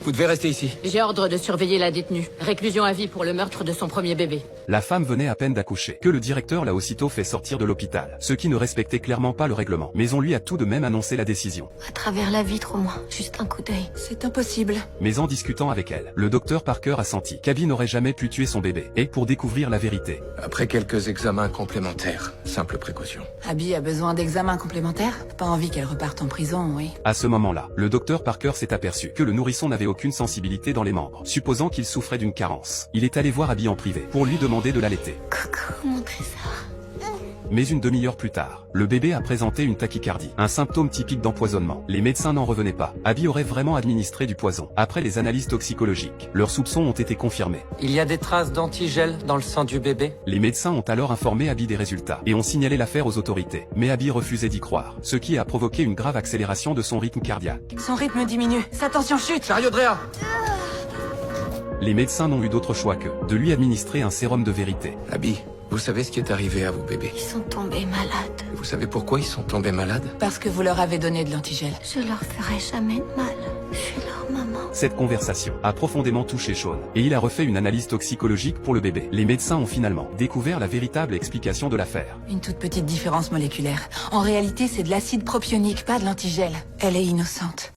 Vous devez rester ici. J'ai ordre de surveiller la détenue. Réclusion à vie pour le meurtre de son premier bébé. La femme venait à peine d'accoucher, que le directeur l'a aussitôt fait sortir de l'hôpital, ce qui ne respectait clairement pas le règlement. Mais on lui a tout de même annoncé la décision. À travers la vitre au moins, juste un coup d'œil. C'est impossible. Mais en discutant avec elle, le docteur Parker a senti qu'Abby n'aurait jamais pu tuer son bébé. Et pour découvrir la vérité, Après quelques examens complémentaires, simple précaution. Abby a besoin d'examens complémentaires. Pas envie qu'elle reparte en prison, oui. à ce moment-là, le docteur Parker s'est aperçu que le nourrisson n'avait aucune sensibilité dans les membres, supposant qu'il souffrait d'une carence. Il est allé voir Abby en privé pour lui demander de l'allaiter. Coucou, mon trésor. Mais une demi-heure plus tard, le bébé a présenté une tachycardie, un symptôme typique d'empoisonnement. Les médecins n'en revenaient pas. Abby aurait vraiment administré du poison. Après les analyses toxicologiques, leurs soupçons ont été confirmés. Il y a des traces d'antigel dans le sang du bébé. Les médecins ont alors informé Abby des résultats et ont signalé l'affaire aux autorités. Mais Abby refusait d'y croire, ce qui a provoqué une grave accélération de son rythme cardiaque. Son rythme diminue. Sa tension chute. Chariot de Réa! Les médecins n'ont eu d'autre choix que de lui administrer un sérum de vérité. Abby, vous savez ce qui est arrivé à vos bébés? Ils sont tombés malades. Vous savez pourquoi ils sont tombés malades? Parce que vous leur avez donné de l'antigel. Je leur ferai jamais de mal. Je suis leur maman. Cette conversation a profondément touché Sean, et il a refait une analyse toxicologique pour le bébé. Les médecins ont finalement découvert la véritable explication de l'affaire. Une toute petite différence moléculaire. En réalité, c'est de l'acide propionique, pas de l'antigel. Elle est innocente.